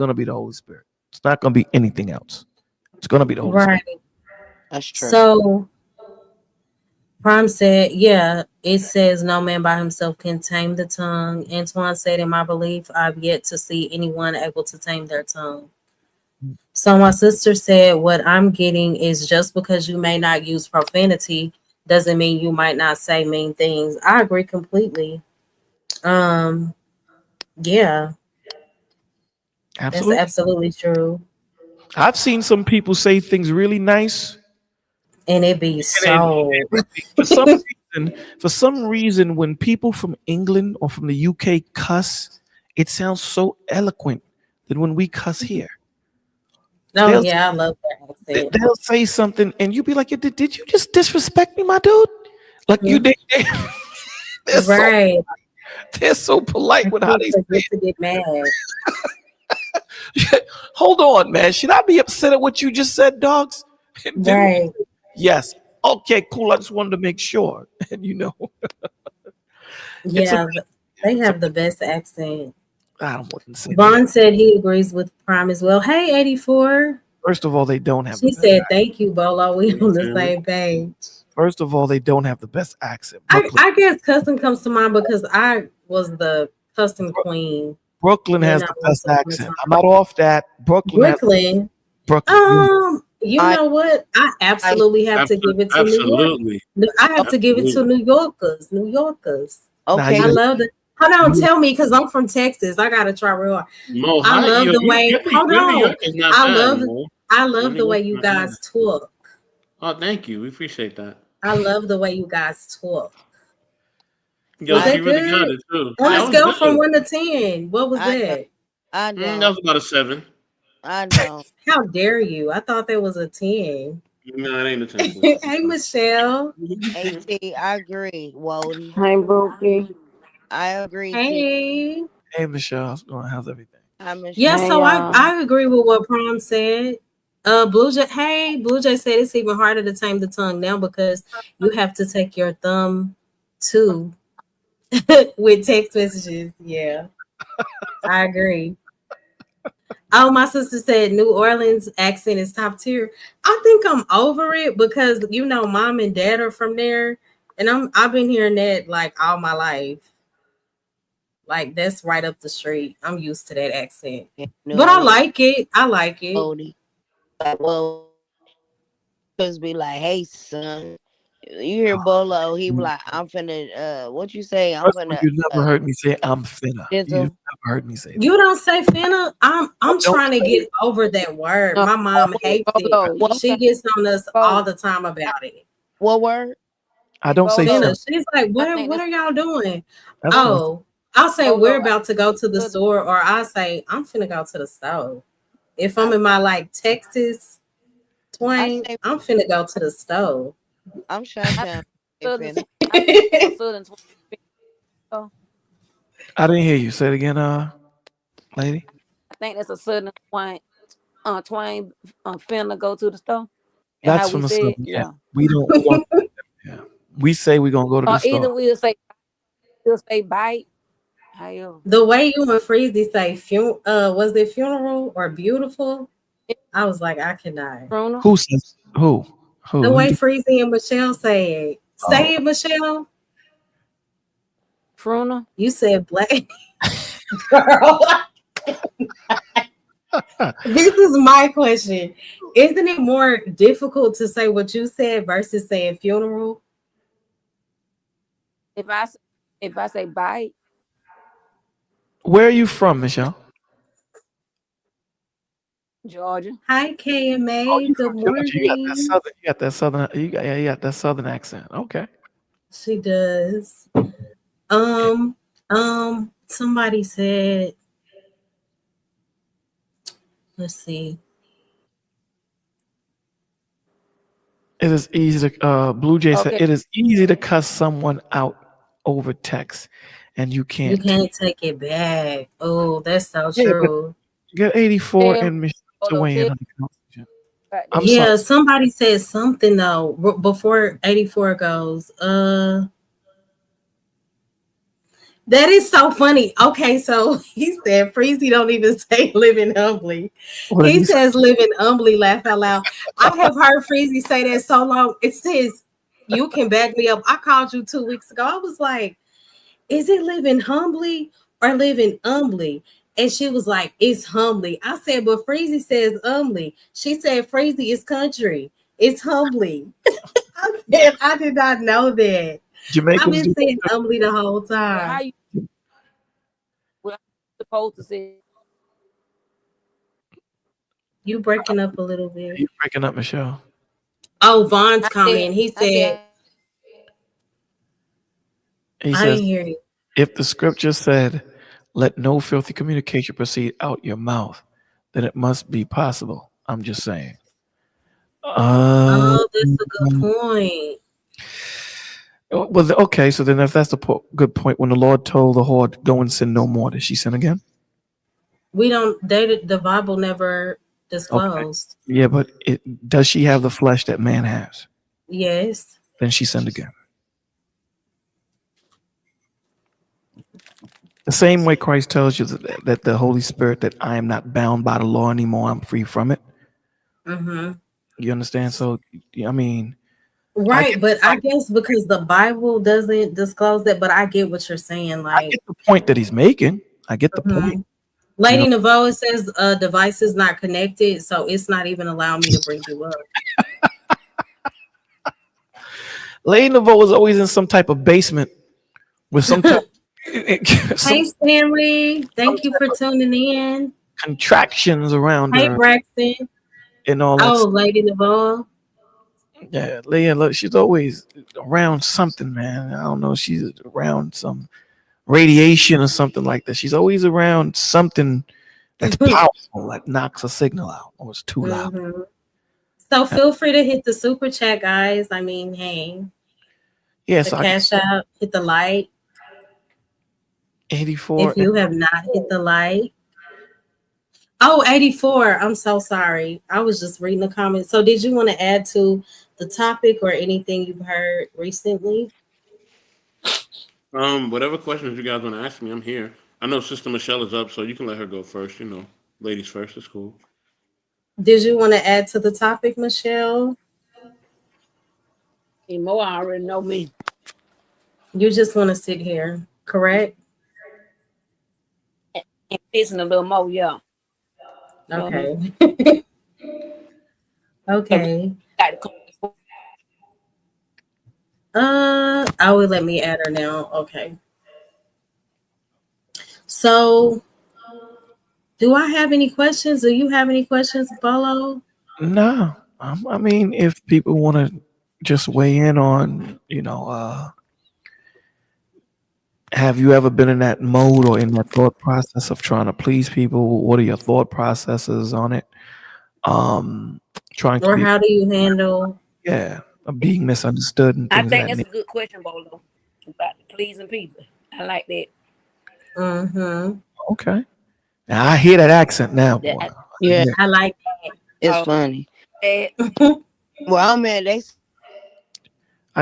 gonna be the Holy Spirit. It's not gonna be anything else. It's gonna be the Holy Spirit. Right. That's true. So Prime said, yeah, it says no man by himself can tame the tongue. Antoine said, in my belief, I've yet to see anyone able to tame their tongue. So my sister said, what I'm getting is just because you may not use profanity doesn't mean you might not say mean things. I agree completely. Um, yeah, that's Absolutely. absolutely true. I've seen some people say things really nice, And it be and so for some reason, when people from England or from the UK cuss, it sounds so eloquent than when we cuss here. oh They'll yeah, I love that accent. they'll say something, and you be like, Did you just disrespect me, my dude? Like you Mhm. did." They're so Right. they're so polite And with how people they say forget to get mad. it. Hold on, man. Should I be upset at what you just said, dogs? Didn't we? Right. Yes. Okay, cool. I just wanted to make sure. And it's a Yeah, they it's a have the best accent. I don't want to say they have. Vaughn said he agrees with Prime as well. Hey, 84. First of all, they don't have the She best said, accent. thank you, Bolo. We You on the feel me? same page. First of all, they don't have the best accent. I guess custom comes to mind because I was the custom queen, Brooklyn has the once best upon a accent. time. I'm not off that. Brooklyn has Brooklyn. Brooklyn. You I know what? I I absolutely have to give it to New York. Absolutely. I have to give it to Absolutely. New Yorkers. New Yorkers. Now okay. I you love it. Hold on, you tell me because I'm from Texas. I gotta try real hard. Mo, I hi, love the way. Hold your New on. York is not I bad, love Mo. I Your love New the York way is you not bad. guys talk. Oh, thank you. We appreciate that. I love the way you guys talk. Was Yo, I she that really got good? it too. On a That was scale from good. 1 to 10, what was I don't. that? I That don't. was about a 7. I don't. How dare you? I thought that was a 10. No, it ain't a 10 for me. I'm Hey, Michelle. sorry. AT, I agree, Wody. Hi, Bookie. I agree, T. Hey. Hey Michelle, how's everything? I miss Yeah, Hey, so I, y'all. I agree with what Prom said. Blue Jay, hey, Blue Jay said it's even harder to tame the tongue now because you have to take your thumb too with text messages. Yeah, I agree. Oh, my sister said New Orleans accent is top tier. I think I'm over it because mom and dad are from there, and I've been hearing that like all my life. Like that's right up the street. I'm used to that accent, New but I Orleans, like it. I like it. Wody. Like, well, just be like, hey, son. You hear Bolo, he be You- like, I'm finna, what you say? I'm First of all, finna, you never heard me say I'm finna. You dizzle. never heard me say that. You don't say finna. I I'm don't trying to say get it. over that word. No, My mom hates it. Bolo. You What, She say gets on us all Bolo. the time about it. what word? I don't say Bolo. Finna. finna. She's like, I what think what that's are y'all doing? That's fine. Oh, I'll say we're Bolo. about to go to the Southern. store, or I'll say I'm finna go to the store. If I'm I, in my like Texas I twang, say, I'm finna go to the store. I'm I Chi-Town. Hey, Southern. finna. I think it's a Southern twin. Oh, I didn't hear you. Say it again, lady. I think that's a Southern twin. Twain finna go to the store. And how That's we from the said, southern. Yeah, yeah. we don't. Yeah, we say we're gonna go to the Or store. either we'll say bite. However, The way you and Freezy say was it funeral or beautiful? it's I was like, I cannot. Truna. Who says who? The Who? way Freezy and Michelle say it. Oh, Say it, Michelle. Truna. You said black girl. This is my question. Isn't it more difficult to say what you said versus saying funeral? If I s- if I say bite, where are you from, Michelle? Georgia. Hi, Oh, KMA. you from Good Georgia? You got that morning. southern. You got that southern. You got that southern accent. Okay. She does. Okay. Somebody said, let's see. It is easy to. Blue Jay said Okay. it is easy to cuss someone out over text, and you You can't. can't take it back. Oh, that's so Yeah, but true. you got 84 Tell and Michelle to Polo, weigh in tell on the conversation. about I'm that. sorry. Yeah, somebody said something though before 84 goes. That is so funny. Okay, so he said Freezy don't even say living humbly. What did He he say? says living humbly, laugh out loud. I have heard Freezy say that so long. It says you can back me up. I called you 2 weeks ago. I was like, is it living humbly or living humbly? And she was like, it's humbly. I said, but Freezy says humbly. She said Freezy is country. It's humbly. I said, I did not know that. I've Jamaicans been do saying humbly the whole Well, how time. you well, supposed to say? You breaking up a little bit. you breaking up, Michelle. Oh, Vaughn's I comment. said, He I said, said, He I says, didn't hear you. if the scripture said, let no filthy communication proceed out your mouth, then it must be possible. I'm just saying. Uh, Oh, that's a good point. well, okay. So then, if that's the good point, when the Lord told the whore, "Go and sin no more," did she sin again? We don't date the Bible never Okay. disclosed. Yeah, but does she have the flesh that man has? Yes. Then she sinned again. The same way Christ tells you that the Holy Spirit, that I am not bound by the law anymore, I'm free from it. Mm-hmm. You understand? So, I mean, I Right, get, but I guess because the Bible doesn't disclose that, but I get what you're saying. I Like, get the point that he's making. I get the point. mhm. Lady You know, Navoa says device is not connected, so it's not even allowing me to bring you up. Lady Novo was always in some type of basement with some type, Hey some Stanley, thank you type for of tuning in. contractions around Hey her Braxton. and all that Oh, stuff. Lady Navoa. Yeah, Leah, look, she's always around something, man. I don't know. She's around some radiation or something like that. She's always around something that's powerful that knocks a signal out or it's too loud. Mhm. So feel free to hit the super chat, guys. I mean, hey, Yeah, the so I got cash out, hit the like. 84. If you have not hit the like. Oh, 84. I'm so sorry. I was just reading the comments. So did you want to add to the topic or anything you've heard recently? Whatever questions you guys want to ask me, I'm here. I know Sister Michelle is up, so you can let her go first. You know, ladies first. It's cool. Did you want to add to the topic, Michelle? Mo already know me. You just want to sit here, correct? And listen a little more, yeah. Okay. So we Okay. got to come. I will let me add her now. Okay. So do I have any questions? Do you have any questions, Bolo? No, I mean, if people want to just weigh in on, have you ever been in that mode or in that thought process of trying to please people? What are your thought processes on it? Trying to Or be, how do you handle? yeah, being misunderstood and I things of think that that's a nature. good question, Bolo. About pleasing people. I like that. Mm-hmm. Okay. Now I hear that accent now, That boy. Yeah, I like it's oh, funny. that. that. Well, man,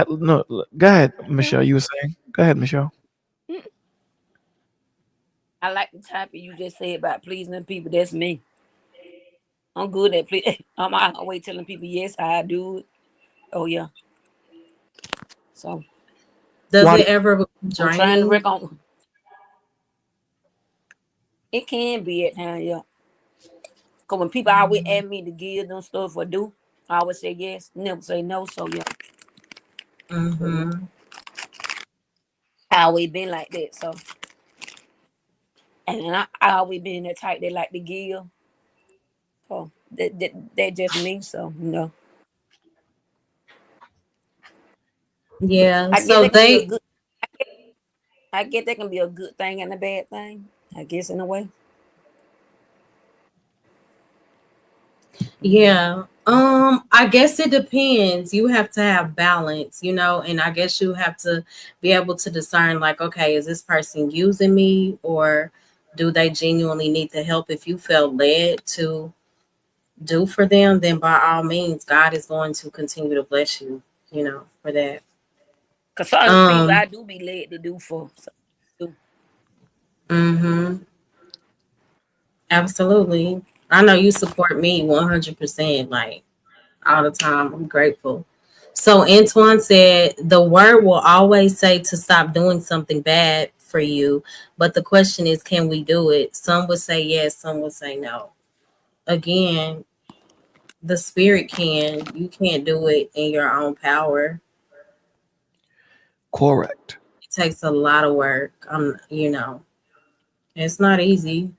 No, go ahead, Michelle. You were saying? Go ahead, Michelle. I like the topic you just said about pleasing people. That's me. I'm good at please. I'm always telling people yes, I do it. Oh yeah. So Does Why? it ever become I'm trying to draining? work on. It can be at times, yeah. Cause when people always ask me to give them stuff or do, I always say yes, never say no. So yeah, Mm-hmm. I always been like that. So and then I always been that type that like to give. So that just me. So Yeah. I guess So that can be a they good. I guess that can be a good thing and a bad thing. I guess in a way. Yeah. I guess it depends. You have to have balance, and I guess you have to be able to discern like, okay, is this person using me or do they genuinely need the help? If you felt led to do for them, then by all means, God is going to continue to bless you, for that. Cause certain people Um, I do be led to do for. So, do. Mm-hmm. Absolutely. I know you support me 100%, like all the time. I'm grateful. So Antoine said the word will always say to stop doing something bad for you, but the question is, can we do it? Some would say yes, some would say no. Again, the spirit can. You can't do it in your own power. Correct. It takes a lot of work. It's not easy.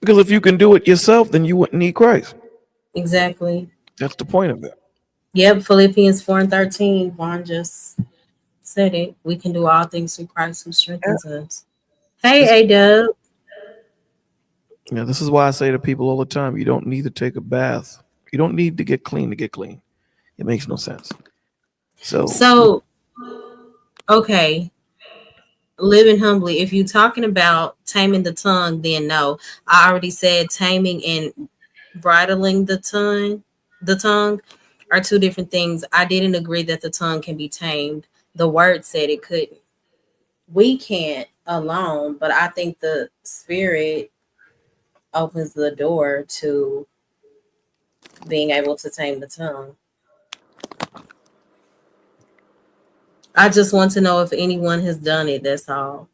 Because if you can do it yourself, then you wouldn't need Christ. Exactly. That's the point of it. Yep, Philippians 4:13. Juan just said it. We can do all things through Christ who Yeah. strengthens us. Hey, A-Dub. Yeah, this is why I say to people all the time, you don't need to take a bath. You don't need to get clean to get clean. It makes no sense. So, okay, living humbly. If you're talking about taming the tongue, then no. I already said taming and bridling the tongue are two different things. I didn't agree that the tongue can be tamed. The word said it couldn't. We can't alone, but I think the spirit opens the door to being able to tame the tongue. I just want to know if anyone has done it. That's all.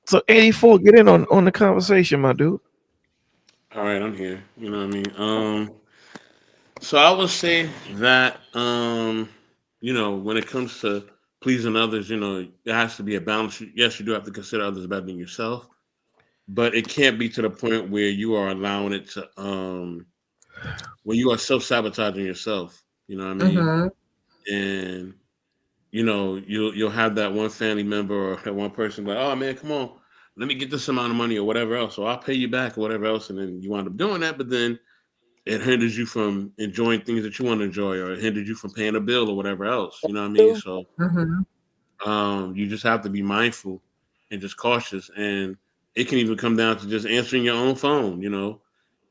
so 84, get in on the conversation, my dude. All right, I'm here. You know what I mean? So I would say that when it comes to pleasing others, there has to be a balance. Yes, you do have to consider others better than yourself, but it can't be to the point where you are allowing it to where you are self-sabotaging yourself. You know what I mean? Mm-hmm. And you'll have that one family member or that one person like, oh man, come on, let me get this amount of money or whatever else, or I'll pay you back or whatever else, and then you wind up doing that, but then it hinders you from enjoying things that you want to enjoy, or it hinders you from paying a bill or whatever else. You know what I mean? So Mm-hmm. you just have to be mindful and just cautious. And it can even come down to just answering your own phone.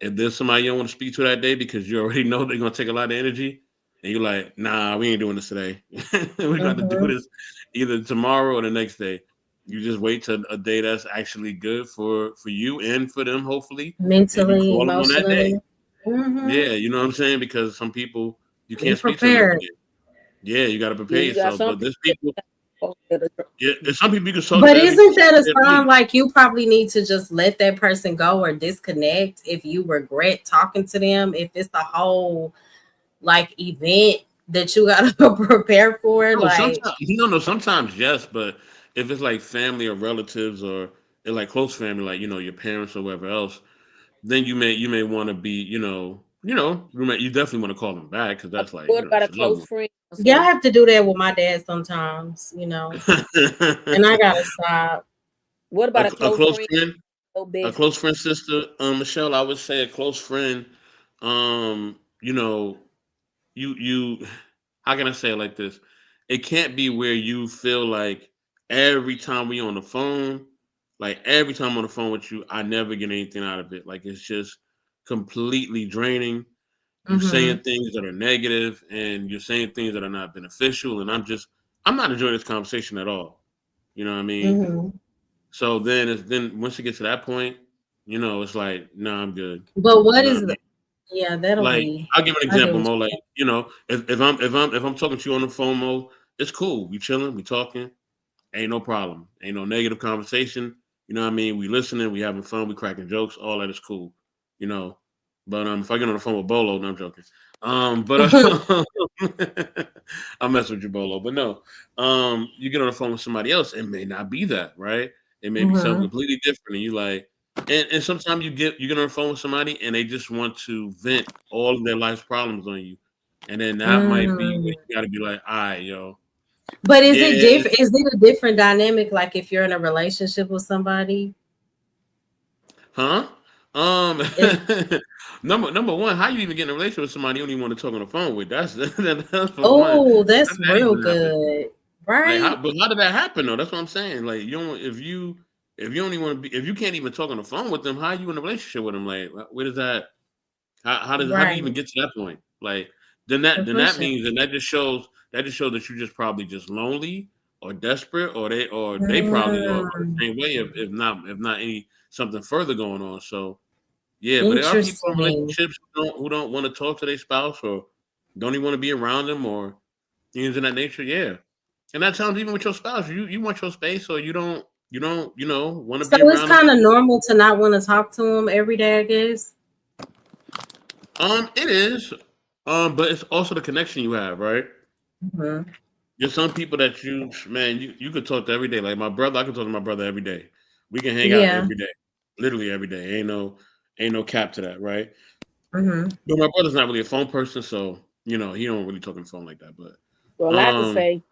If there's somebody you don't want to speak to that day because you already know they're gonna take a lot of energy, and you're like, nah, we ain't doing this today. We're gonna do Mm-hmm. this either tomorrow or the next day. You just wait till a day that's actually good for you and for them, hopefully, and you Mentally, call them on that day. emotionally. Mm-hmm. Yeah, you know what I'm saying? Because some people you Be can't speak to them every prepared. day. Yeah, you got to Yeah, prepare you got yourself. some But people there's people, that yeah, there's some people you can talk But to every isn't that a day of the sign week. like you probably need to just let that person go or disconnect if you regret talking to them? If it's the whole like event that you gotta prepare for, No, like sometimes no, sometimes yes, but if it's like family or relatives or they're like close family, like your parents or whoever else, then you may want to be, you definitely want to call them back because that's like what about a that's your loved close one. friend or yeah, I something? have to do that with my dad sometimes, and I gotta stop. What a, about a a close close friend, friend. your A best? close friend, sister, Michelle, I would say a close friend. Um, you know, you how can I say it like this? It can't be where you feel like every time we on the phone, like every time I'm on the phone with you, I never get anything out of it. Like it's just completely draining. You Mm-hmm. saying things that are negative and you're saying things that are not beneficial, and I'm not enjoying this conversation at all. You know what I mean? Mm-hmm. So then once you get to that point, it's like, nah, I'm good. But You what know what is I the mean? yeah, that'll Like, be I'll give an I get example, what Mo. you Like, mean. if I'm talking to you on the phone, Mo, it's cool. We chilling, we talking, ain't no problem. Ain't no negative conversation. You know what I mean? We listening, we having fun, we cracking jokes, all that is cool. You know. But if I get on the phone with Bolo, no, I'm joking. But I'll mess with you, Bolo. But no, you get on the phone with somebody else, it may not be that, right? It may be something Mm-hmm. completely different, and you like, and sometimes you get on the phone with somebody, and they just want to vent all of their life's problems on you, and then that might be where Mm. you got to be like, all right, yo, But is it yeah, different? Is it a different dynamic? Like if you're in a relationship with somebody? huh? Um, Is, number one, how you even get in a relationship with somebody you don't even want to talk on the phone with? That's for one. oh, How that's did that real even happen? good. Like, Right? but how did that happen though? That's what I'm saying. Like, you don't if you don't even want to be if you can't even talk on the phone with them, how are you in a relationship with them? Like, where does that? How do you Right. even get to that point? Like, then that For then that sure. means and that just shows that just shows that you're just probably just lonely or desperate, or they probably are the same way, if not any something further going on. So yeah, but there are people in Interesting. relationships who don't want to talk to their spouse or don't even want to be around them or things of that nature. Yeah, and that times even with your spouse, you want your space, or you don't want to So be it's around them. kind of normal to not want to talk to them every day, I guess. It is, but it's also the connection you have, right? Mhm. There's some people that you could talk to every day. Like my brother, I can talk to my brother every day. We can hang out Yeah. every day, literally every day. Ain't no cap to that, right? Hmm. But my brother's not really a phone person, so he don't really talk on the phone like that. But Well, I can um, say,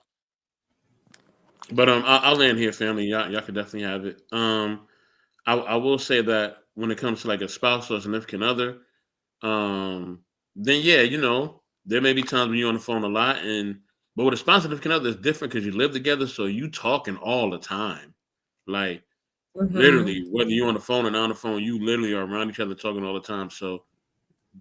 I'll land here, family. Y'all can definitely have it. I will say that when it comes to like a spouse or a significant other, then yeah, there may be times when you're on the phone a lot, but with a spouse and significant other, it's different because you live together, so you talking all the time, like Hmm. literally, whether you're on the phone or not on the phone, you literally are around each other talking all the time. So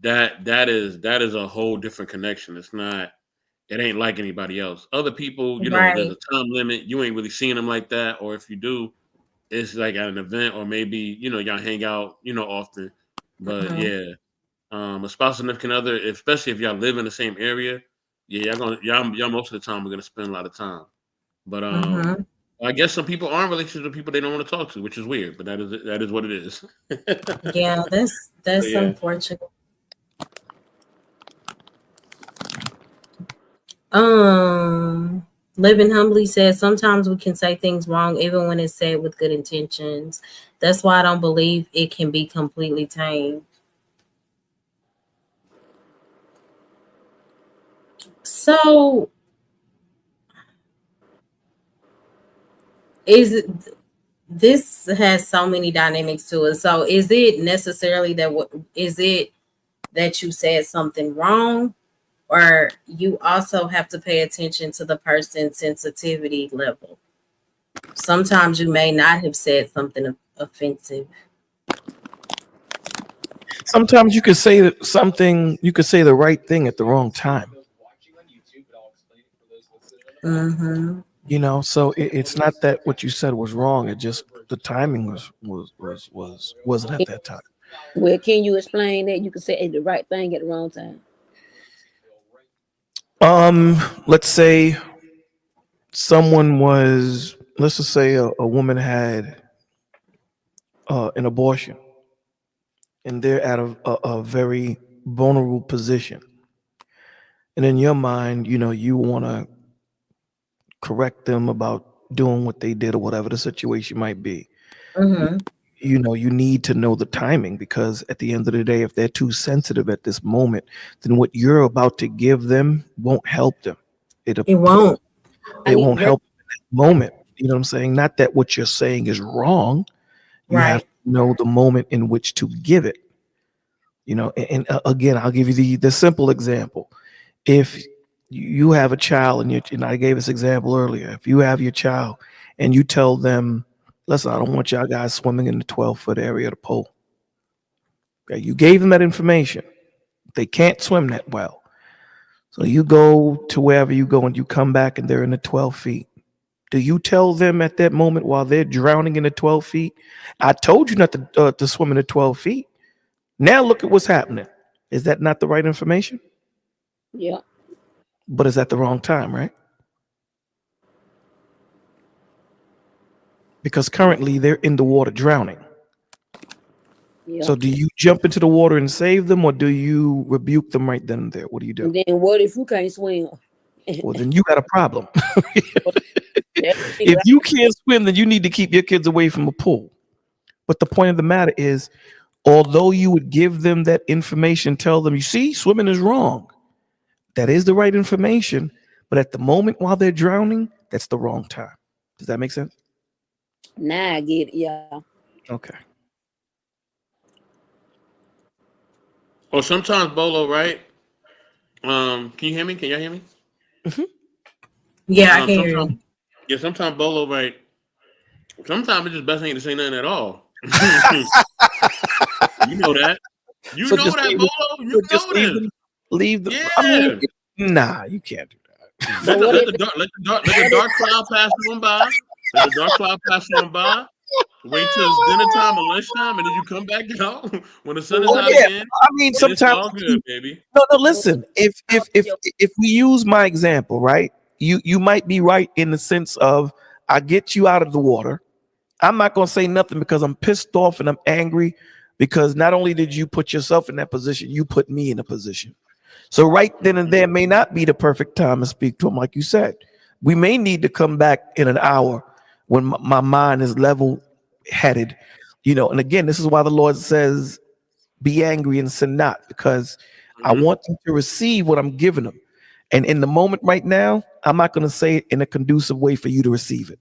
that is a whole different connection. It ain't like anybody else. Other people, there's Right. a time limit. You ain't really seeing them like that, or if you do, it's like at an event, or maybe y'all hang out, often. But Hmm. yeah, a spouse significant other, especially if y'all live in the same area, yeah, y'all most of the time are gonna spend a lot of time. But Hmm. I guess some people are in relationships with people they don't want to talk to, which is weird, but that is what it is. Yeah, that's So that's yeah. unfortunate. Living humbly says sometimes we can say things wrong even when it's said with good intentions. That's why I don't believe it can be completely tamed. So is it this has so many dynamics to it. So is it necessarily that what is it that you said something wrong, or you also have to pay attention to the person's sensitivity level? Sometimes you may not have said something offensive. Sometimes you could say something, you could say the right thing at the wrong time. Mm-hmm. So it's not that what you said was wrong. It just the timing wasn't at that time. well, can you explain that? You can say the right thing at the wrong time. Let's say let's just say a woman had an abortion, and they're at a very vulnerable position. And in your mind, you want to correct them about doing what they did or whatever the situation might be. Mm-hmm. You need to know the timing, because at the end of the day, if they're too sensitive at this moment, then what you're about to give them won't help them. It'll It won't. I it need won't work. help in that moment. You know what I'm saying? Not that what you're saying is wrong. You have Right. to know the moment in which to give it. And again, I'll give you the simple example. If you have a child, and I gave this example earlier, if you have your child and you tell them, listen, I don't want y'all guys swimming in the 12-foot area of the pool. Okay, you gave them that information. They can't swim that well. So you go to wherever you go and you come back and they're in the 12 feet. Do you tell them at that moment while they're drowning in the 12 feet, I told you not to swim in the 12 feet. Now look at what's happening. Is that not the right information? Yeah, But is at the wrong time, right? Because currently they're in the water drowning. yeah. So do you jump into the water and save them, or do you rebuke them right then and there? What do you do? And then what if you can't swim? Well, then you got a problem. That's If you can't swim, then you need to keep your kids away from a pool. But the point of the matter is, although you would give them that information, tell them, you see, swimming is wrong. That is the right information. But at the moment while they're drowning, that's the wrong time. Does that make sense? Now I get it. Yeah. Okay. Or sometimes Bolo, right? Can you hear me? Can y'all hear me? Mhm. Yeah, I can hear Sometimes, you. yeah, sometimes Bolo, right? Sometimes it's just best ain't to say nothing at all. You know that. You So know just that, leave them. Bolo. You So just know this. leave them. I Yeah. mean, nah, you can't do that. But what if Let the dark cloud pass on by. Let the dark cloud pass on by. Wait till it's dinner time or lunchtime, and then you come back out when the sun is what out if Yeah, again. I mean, And it's sometimes all good, baby. no. what Listen, if we use my example, right? You might be right in the sense of I get you out of the water. I'm not gonna say nothing because I'm pissed off and I'm angry because not only did you put yourself in that position, you put me in a position. So right then and there may not be the perfect time to speak to him, like you said. We may need to come back in an hour when my mind is level headed, And again, this is why the Lord says, "Be angry and sin not," because I Mhm. want them to receive what I'm giving them. And in the moment right now, I'm not going to say it in a conducive way for you to receive it.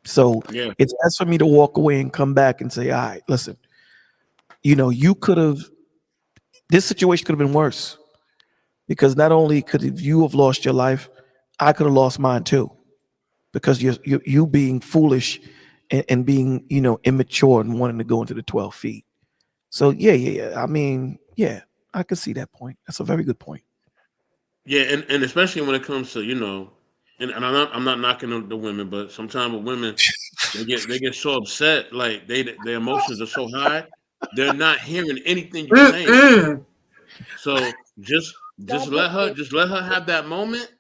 So Yeah, it's best for me to walk away and come back and say, "All right, listen, you could have, this situation could have been worse because not only could you have lost your life, I could have lost mine too because you being foolish and being, immature and wanting to go into the 12 feet. So yeah. I mean, yeah, I can see that point. That's a very good point. yeah, and especially when it comes to and I'm not knocking the women, but sometimes with women they get so upset, like their emotions are so high, they're not hearing anything you're saying. Mm-mm. So just God bless let her have that moment.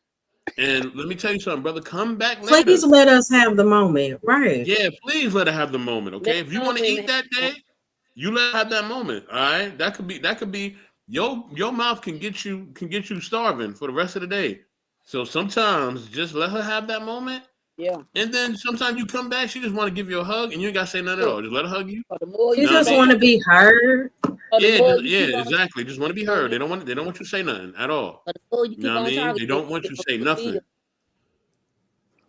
And let me tell you something, brother. Come back Please later. let us have the moment. Right. Yeah, please let her have the moment. let Okay, if you some want to eat women that have day, you let her have that moment. All right, that could be your mouth can get you starving for the rest of the day. So sometimes just let her have that moment, yeah. and then sometimes you come back, she just want to give you a hug, and you ain't gotta say nothing at Look, all. Just let her hug you. or the more You you She know what I keep just on want mean? to be heard. or the Yeah, more you yeah, keep on exactly. Just want to be gonna heard. get They don't want you to say nothing at all. or the more you You know keep what I on mean? talking, They you don't want get you to on say good meal. nothing.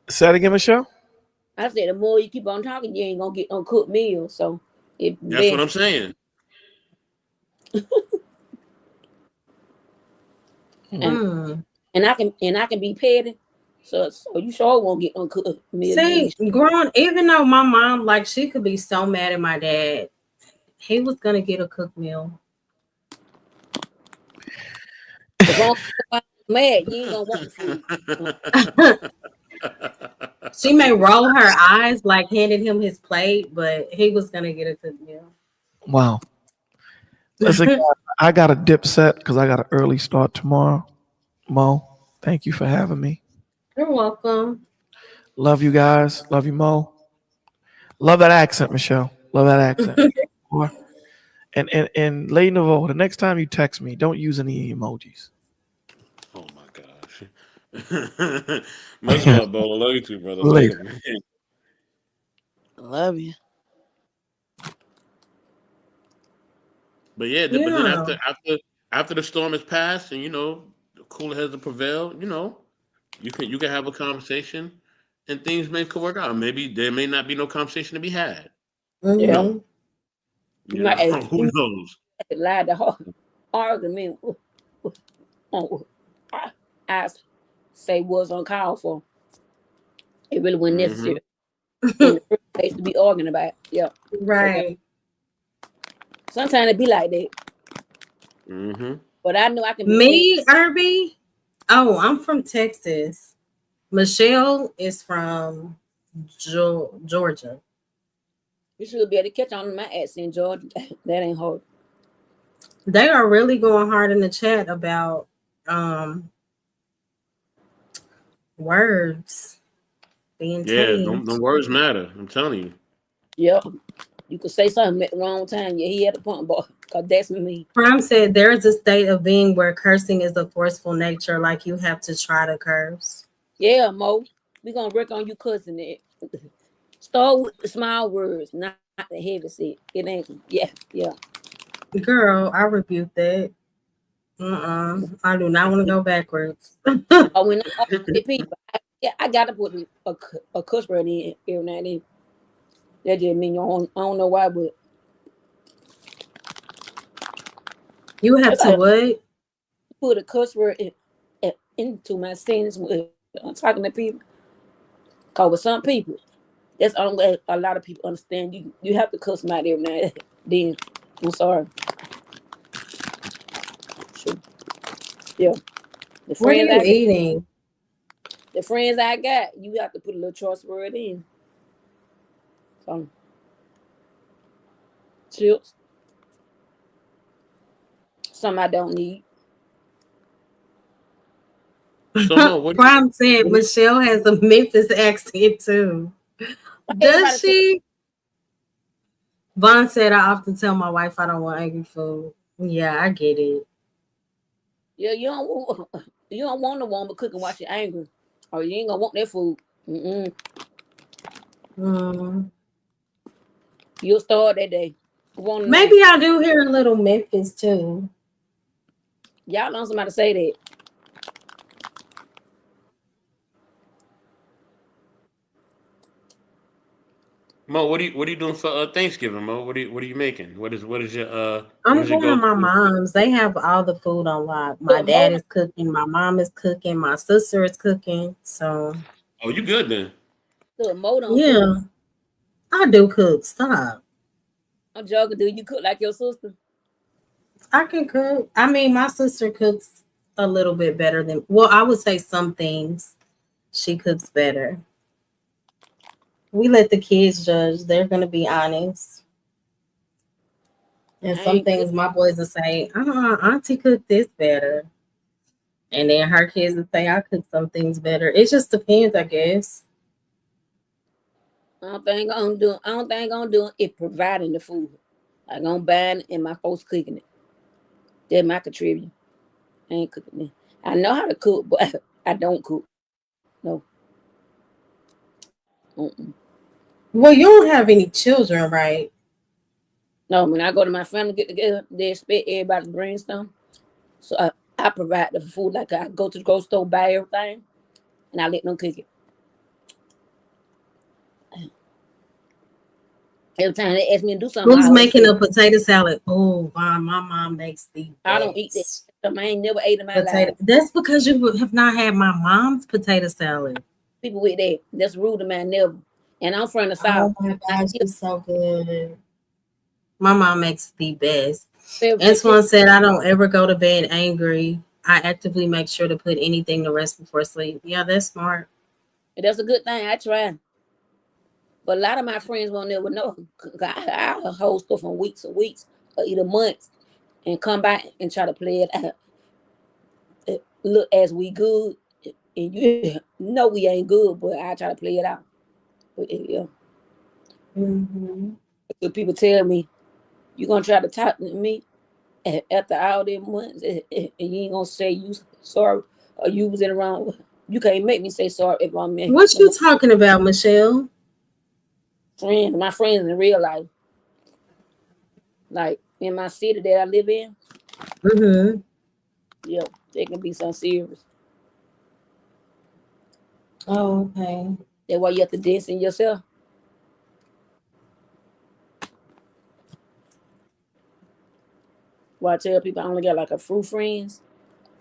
Say that again, Michelle. I said the more you keep on talking, you ain't gonna get no cooked meal. So it That's what I'm best. saying. And Hmm. Mm. I can be petty. So you sure won't get no cooked meal. You See, ain't even though my mom, like, she could be so mad at my dad, he was gonna get a cooked meal. as long as you're mad, you ain't gonna want the food. She may roll her eyes like handed him his plate, but he was gonna get a cooked meal. Wow. Listen, I got a dip set because I got an early start tomorrow. Mo, thank you for having me. You're welcome. Love you guys. Love you, Mo. Love that accent, Michelle. Love that accent. Boy. And Lady Novo, the next time you text me, don't use any emojis. Oh my gosh. Much love, Bolo. Love you too, brother. Later, Later. man. I love you. But yeah, but then Yeah. after the storm has passed and the cooler has prevailed, you can have a conversation and things may could work out. Maybe there may not be no conversation to be had. Who Yeah. knows? Hmm. You might Who knows? lie the whole argument. I, I say was uncalled for. It really wasn't Hmm. necessary in the first place to be arguing about. Yeah. So yeah. Right. Sometimes it be like that. Hmm. But I know I can be petty. Me, Irby. Oh, I'm from Texas. Michelle is from Georgia. You should be able to catch on to my accent, George. That ain't hard. They are really going hard in the chat about um words being Yeah, them changed. words matter. I'm telling you. Yeah. You could say something at the wrong time. Yeah, he had a point, boy. Cause that's me. Prime said there is a state of being where cursing is a forceful nature, like you have to try to curse. Yeah, Mo. We gonna work on you cussing it. Start with the small words, not the heavy shit. It ain't. Yeah, yeah. Girl, I rebuke that. I do not want to go backwards. Or when I argue with people, I gotta put a cuss word in every now and then. That just mean I don't know why, but You have if to I what? put a cuss word into my sentence when I'm talking to people. Cause with some people, that's the only way a lot of people understand you. You have to cuss them out every now and then. I'm sorry. Sure. Yeah. The What are friends you I got, eating? The friends I got, you have to put a little choice word in. So chips, some I don't need. So Mo, what do you Prime said what do Michelle has a Memphis accent too. Everybody Does say, she? Vaughn said I often tell my wife I don't want angry food. Yeah, I get it. yeah, you don't want the woman cooking while she angry, or you ain't gonna want that food. Mm-mm. Mm. You'll start that day. Want Maybe I do hear a little Memphis too. y'all want somebody to say that. Mo, what are you doing for Thanksgiving, Mo? What are you making? What I'm is your going to go my to? mom's. They have all the food on lock. My Look, dad Mona, is cooking. My mom is cooking. My sister is cooking. So Oh, you good then? look, Mo don't cook. yeah, I do cook. Stop. I'm joking. Do you cook like your sister? I can cook. I mean, my sister cooks a little bit better than. Well, I would say some things she cooks better. We let the kids judge. They're gonna be honest. And I some ain't good. things my boys will say, Auntie cooked this better. And then her kids will say, I cook some things better. It just depends, I guess. I don't think I'm gonna do it providing the food. I'm gonna buy it and my folks cooking it. That's my contribution. I ain't cooking it. I know how to cook, but I don't cook. No. Mm-mm. Well, you don't have any children, right? No, when I go to my family get together, they expect everybody to bring some. So I provide the food like I go to the grocery store, buy everything, and I let them cook it. Every time they ask me to do something, I Who's always making say, a potato salad? Oh, wow, my mom makes the I don't eat that. best I ain't never ate in my potato. life. That's because you have not had my mom's potato salad. People with that. That's rude to man, never. And I'm from the South. Oh my I gosh, still it's so good. My mom makes the best. favorite potato. Antoine said, I don't ever go to bed angry. I actively make sure to put anything to rest before sleep. Yeah, that's smart. That's a good thing. I try. But a lot of my friends won't never know. I'll hold stuff for weeks and weeks or either months and come back and try to play it out. Look, as we good, and you know we ain't good, but I try to play it out. But yeah, Mm-hmm. so people tell me you gonna try to talk to me after all them months, and you ain't gonna say you sorry or you was in the wrong. You can't make me say sorry if I'm in What you talking about, Michelle? friends, my friends in real life, like in my city that I live in. Mm-hmm. Yeah, they can be some serious. Oh, okay. That's why you have to dance in yourself. Why I tell people I only got like a few friends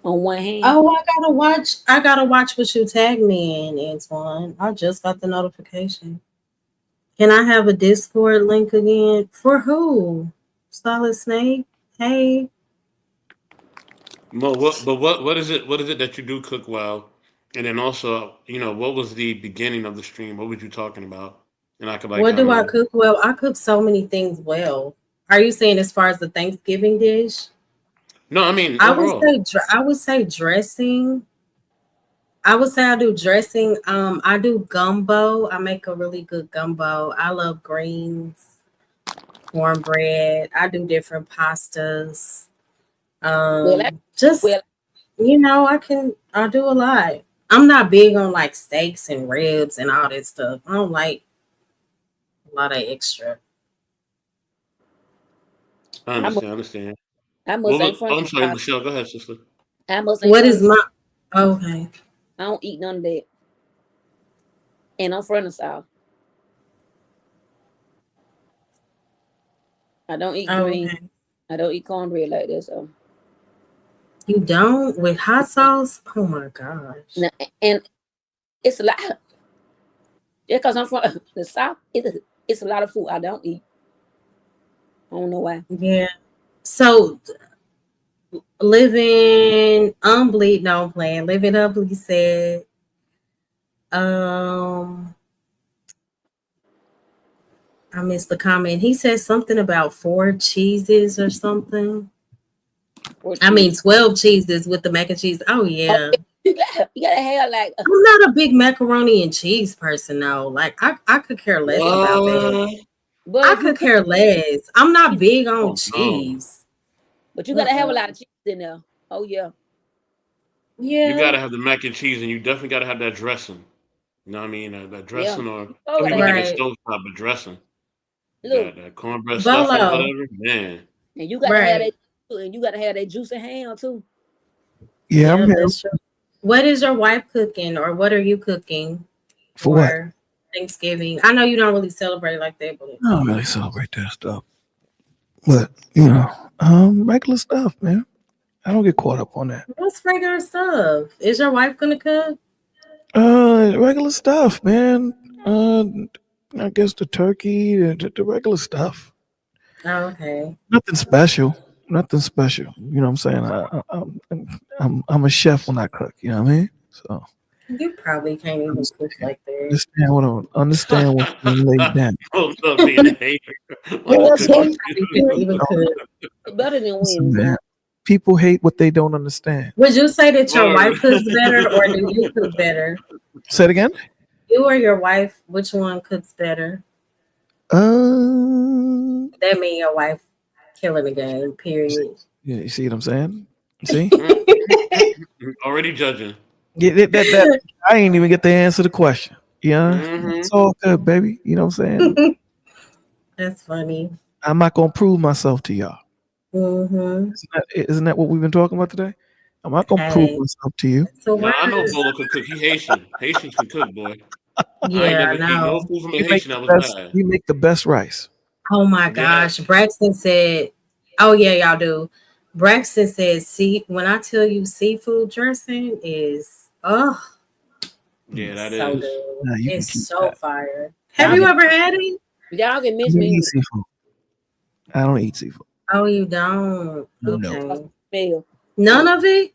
on one hand. Oh, I gotta watch. I gotta watch what you tag me in, Antoine. I just got the notification. Can I have a Discord link again? For who? Solid Snake? Hey. Mo, what is it? What is it that you do cook well? And then also, what was the beginning of the stream? What were you talking about? And I could like What kind do I of cook well? I cook so many things well. Are you saying as far as the Thanksgiving dish? no, I mean I would overall. say I would say dressing. I would say I do dressing. I do gumbo. I make a really good gumbo. I love greens, cornbread. I do different pastas. Well, I, Just well, I do a lot. I'm not big on like steaks and ribs and all that stuff. I don't like a lot of extra. I I must, understand. I understand. I must ain't Oh, from I'm sorry, the South. Michelle. Go ahead, sister. I must ain't What from the is South. my okay? I don't eat none of that. And I'm from the South. I don't eat Oh, green. okay. I don't eat cornbread like that. So, You don't with hot sauce? Oh my gosh. and it's a lot. Because I'm from the South, it's a lot of food I don't eat. I don't know why. Yeah. So living humbly, no I'm playing. Living humbly said I missed the comment. He said something about 4 cheeses or something. Or I mean, cheese. 12 cheeses with the mac and cheese. Oh, Oh, yeah. you gotta have like I'm not a big macaroni and cheese person, though. Like, I could care less about that. What? but I if you could cook care less. I'm not cheese, big on Oh no. cheese. but you gotta have a Mm-mm. lot of cheese in there. Oh yeah. You Yeah, gotta have the mac and cheese, and you definitely gotta have that dressing. You know what I mean? That Yeah. dressing, or You all some gotta people have get it right. stovetop, but dressing. look, That cornbread stuffing or Bolo, whatever. Man, and you gotta have right. that and you gotta have that juicy ham too. Yeah, I'm Yeah, here that's true. What is your wife cooking, or what are you cooking for what? for Thanksgiving? I know you don't really celebrate like that, but I don't really celebrate that stuff, but regular stuff, man. I don't get caught up on that. what's regular stuff? Is your wife gonna cook? Regular stuff, man. Uh, I guess the turkey, the regular stuff. Oh, okay. Nothing special. Nothing special. You know what I'm saying? I'm a chef when I cook. You know what I mean? So You probably can't even cook like that. understand what's being laid down. hold up being a hater on the Yeah, so You cookies. probably can't even cook. It's better than listen, Wednesday. man. People hate what they don't understand. Would you say that your Word. wife cooks better, or do you cook better? Say it again. You or your wife, which one cooks better? That means your wife killing the game, period. Yeah, you see what I'm saying? You see? Already judging. Yeah, I ain't even get to answer the question. Yeah, Mm-hmm. it's all good, baby. You know what I'm saying? That's funny. I'm not gonna prove myself to y'all. Mm-hmm. Isn't that what we've been talking about today? I'm not gonna prove Hey, myself to you. so Nah, I know where's Bolo could cook. He Haitian. Haitians can cook, boy. I ain't yeah, never eat no no. food from a You make Haitian the that was best. bad. You make the best rice. Oh my Yeah. gosh. Braxton said, oh yeah, y'all do. Braxton said, see, when I tell you seafood dressing is Yeah, that so is. good. Nah, you can It's keep so that. fire. Have Y'all you can ever had it? y'all can I miss don't me eat with seafood. I don't eat seafood. Oh, you don't? No, Okay. smell. None of it?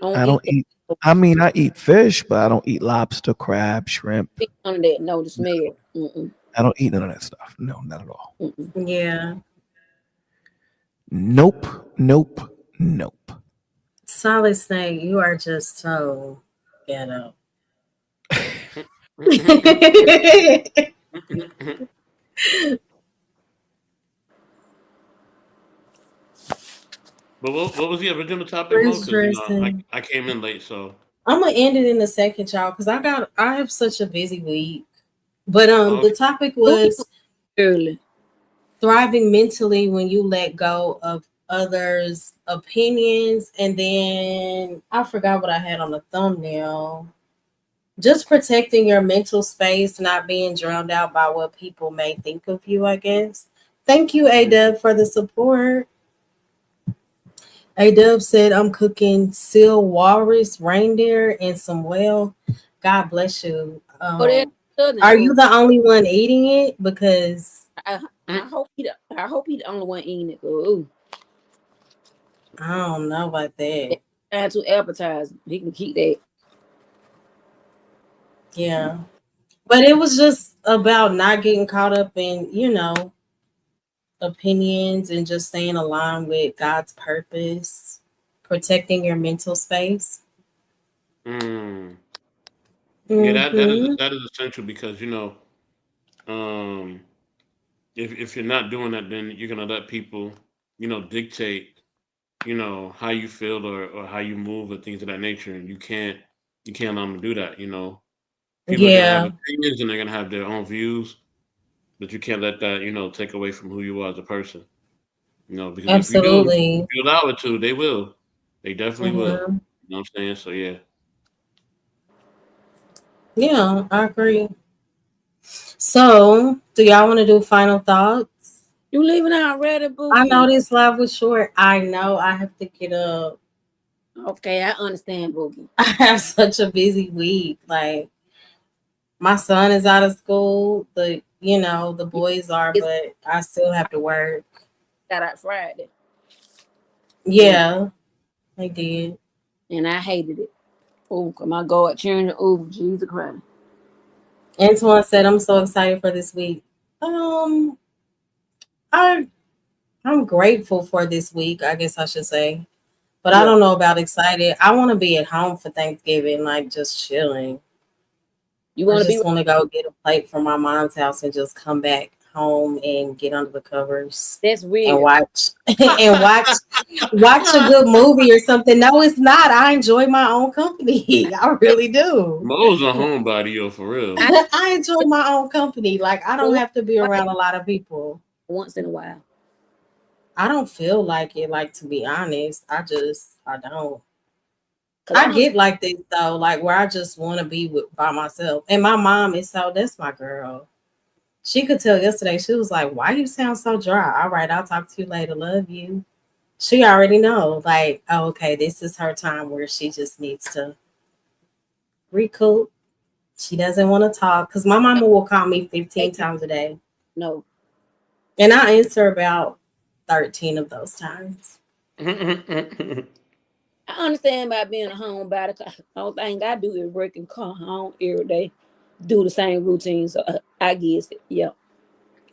I don't I eat don't eat. I mean, I eat fish, but I don't eat lobster, crab, shrimp. none of that. No, the smell. Mm-mm, I don't eat none of that stuff. No, not at all. mm-mm. Yeah. Nope. Nope. Nope. Solid Snake, you are just so ghetto. But what was the original topic, Mo? French Because dressing. I came in late, so I'm gonna end it in a second, y'all, because I have such a busy week. But the okay. topic Who you was early? thriving mentally when you let go of others' opinions, and then I forgot what I had on the thumbnail. Just protecting your mental space, not being drowned out by what people may think of you, I guess. Thank you, A-Dub, for the support. A-Dub said, I'm cooking seal walrus, reindeer, and some whale. God bless you. Oh, that's southern Are you food. the only one eating it? Because I, I hope he the only one eating it. Ooh, I don't know about that. that's too appetizing. He can keep that. Yeah. But it was just about not getting caught up in, opinions and just staying aligned with God's purpose, protecting your mental space. Mm. Yeah, Mm-hmm. that is essential because um, if you're not doing that, then you're gonna let people, dictate, how you feel or how you move or things of that nature, and you can't allow them to do that. People are gonna have Yeah, opinions and they're gonna have their own views, but you can't let that, take away from who you are as a person. Because if you do, if absolutely. you allow it to, they will. They definitely will. Hmm. You know what I'm saying? So yeah. Yeah, I agree. So, do y'all want to do final thoughts? You leaving out ready, I know Bookie? this live was short. I know I have to get up. Okay, I understand, Bookie. I have such a busy week. Like, my son is out of school. The boys are, It's but I still have to work. got out Friday. Mm, Yeah, I did. and I hated it. Oh, my God, cheering. Oh, Jesus Christ. Antoine said, "I'm so excited for this week." I I'm grateful for this week. I guess I should say, but I Yeah. don't know about excited. I want to be at home for Thanksgiving, like just chilling. You I want to be just want to go get a plate from my mom's house and just come back home and get under the covers that's and real. watch and watch a good movie or something. No, it's not. I enjoy my own company. I really do. Mo's a homebody, yo, for real. I I enjoy my own company. Like I don't have to be around a lot of people. once in a while. I don't feel like it. Like to be honest, I don't. 'Cause I I'm get like this though, like where I just want to be by myself. And my mom is that's my girl. She could tell yesterday, she was like, "Why you sound so dry?" All right, I'll talk to you later. Love you. She already know, like, oh, okay, this is her time where she just needs to recoup. She doesn't want to talk because my mama will call me 15 times a day. no. And I answer about 13 of those times. I understand about being a homebody. 'Cause the only thing I do is work and come home every day, do the same routine. So I guess it. Yeah.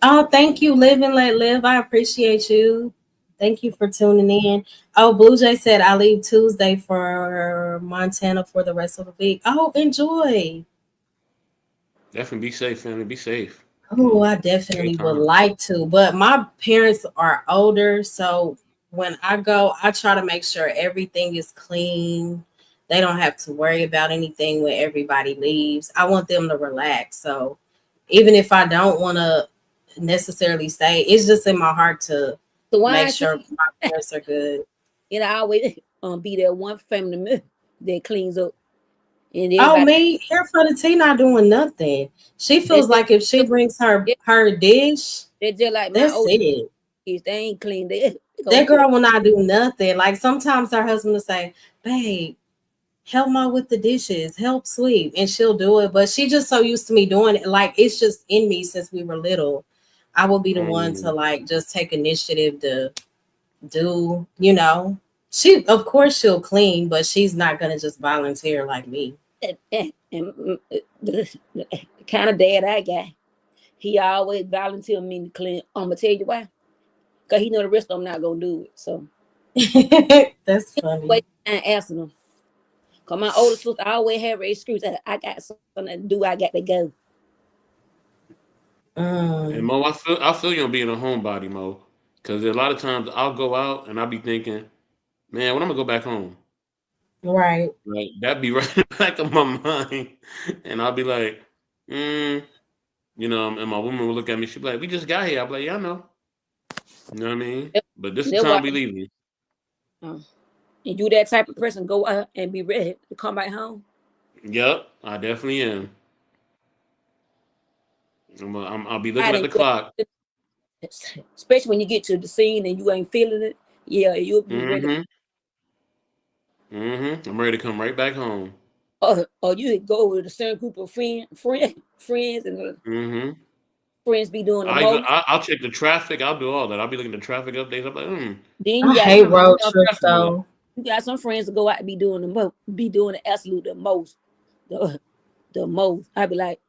Oh, thank you, Live and Let Live. I appreciate you. Thank you for tuning in. Oh, Blue Jay said I leave Tuesday for Montana for the rest of the week. Oh, enjoy. Definitely be safe, family. Be safe. Oh, I Great definitely would time. like to, but my parents are older, so when I go, I try to make sure everything is clean. They don't have to worry about anything when everybody leaves. I want them to relax. So even if I don't want to necessarily stay, it's just in my heart to So why make is sure my parents are good. I always be that one family member that cleans up and Oh, everybody me here for the tea, not doing nothing. She they feels like if she brings her dish, they just like my that's old it. kids. They ain't clean. They go That cook. girl will not do nothing. Like sometimes her husband will say, "Babe, help me with the dishes, help sweep," and she'll do it. But she just so used to me doing it. Like it's just in me since we were little. I will be the one to Mm. like just take initiative to do. You know, she of course she'll clean, but she's not gonna just volunteer like me. The kind of dad I got, he always volunteer me to clean. I'm gonna tell you why, cause he know the rest of them not gonna do it. So That's wait funny. and answer them. Cause my older sister always have an excuse that I got something to do. I got to go. And Mm, Mo, I feel you on being a homebody, Mo. Because a lot of times I'll go out and I'll be thinking, man, when I'm gonna go back home? right. Like that be right in the back of my mind, and I'll be like, mm, and my woman will look at me. She'll be like, "We just got here." I'll be like, "Yeah, I know." You know what I mean? But this is the That's why. time we leaving. Uh, and you that type of person go out and be ready to come back home. Yep, I definitely am. I'll be looking I at the didn't, clock. especially when you get to the scene and you ain't feeling it. Yeah, you'll be ready. Mm-hmm. Mm-hmm. I'm ready to come right back home. Or you go with a certain group of friends, and Mm-hmm. friends be doing the most. I'll check the traffic. I'll do all that. I'll be looking at the traffic updates. I'm like, Then I you got hate wonder how road much trips traffic was. though. friends that go out and be doing be doing the absolute the most, the most. I be like,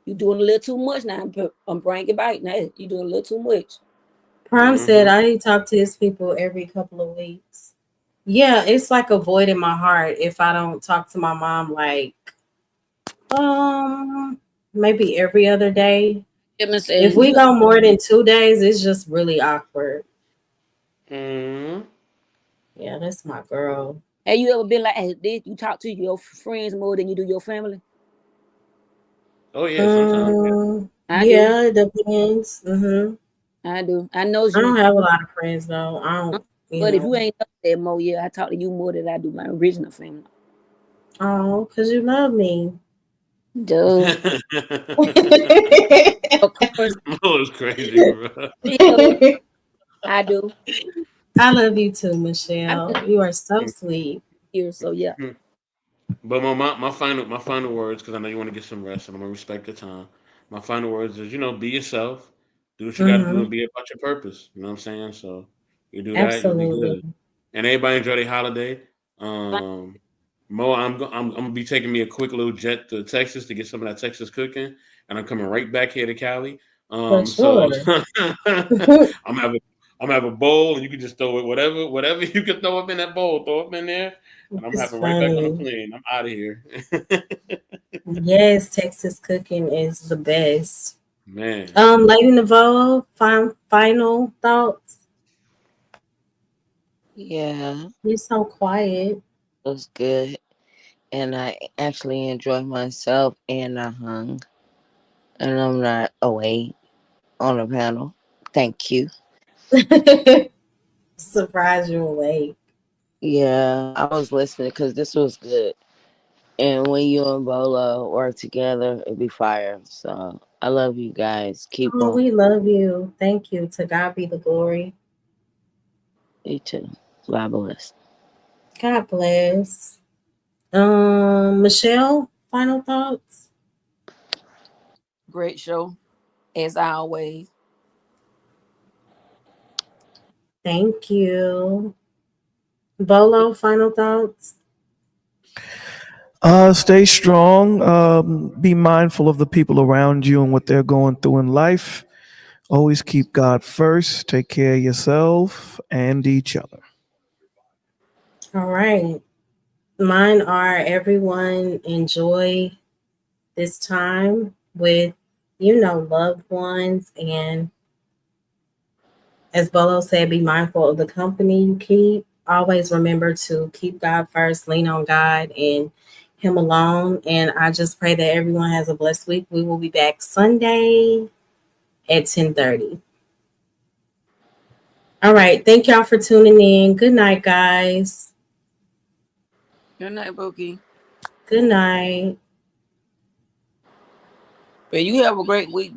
you doing a little too much now. I'm bringing it back now. You doing a little too much. Prime said Mm-hmm. I talk to his people every couple of weeks. Yeah, it's like a void in my heart if I don't talk to my mom like maybe every other day. If we You go more than 2 days, it's just really awkward. Mm-hmm. Yeah, that's my girl. have you ever been like this? You talk to your friends more than you do your family? Oh yeah, sometimes. Yeah. I do. Yeah, it depends. I do. I know I you. don't have a lot of friends though. I don't, But if you ain't up there more, yeah, I talk to you more than I do my original family. Oh, because you love me. Duh. Of course. Mo is crazy, bro. Yeah, I do. I love you too, I Michelle. You are so sweet. here, so yeah. But my final words, because I know you want to get some rest, and I'm gonna respect your time. My final words is, be yourself, do what you got to do, and be about your purpose. You know what I'm saying? So you do that, you'll be Absolutely. good. And everybody enjoy their holiday. Um, Mo, I'm gonna be taking me a quick little jet to Texas to get some of that Texas cooking, and I'm coming right back here to Cali. For So sure. I'm have a I'm have a bowl, and you can just throw it whatever you can throw up in that bowl, throw up in there, and I'm It's having right back on the funny. plane. I'm out of here, Yes, Texas cooking is the best. man. Lady Navarro, final thoughts. Yeah, You're so quiet. it was good. And I actually enjoyed myself and I hung. And I'm not away on the panel. Thank you. Surprise you awake. Yeah, I was listening because this was good. And when you and Bolo work together, it'd be fire. So I love you guys. Keep Oh, on. we love you. Thank you. To God be the glory. You too. God bless. God bless. Michelle, final thoughts. Great show, as always. Thank you. Bolo, final thoughts. Stay strong. Be mindful of the people around you and what they're going through in life. Always keep God first. Take care of yourself and each other. All right. Mine are everyone enjoy this time with, loved ones. And as Bolo said, be mindful of the company you keep. Always remember to keep God first, lean on God and Him alone. And I just pray that everyone has a blessed week. We will be back Sunday at 10:30. All right. Thank y'all for tuning in. Good night, guys. Good night, Bookie. Good night. But you have a great week.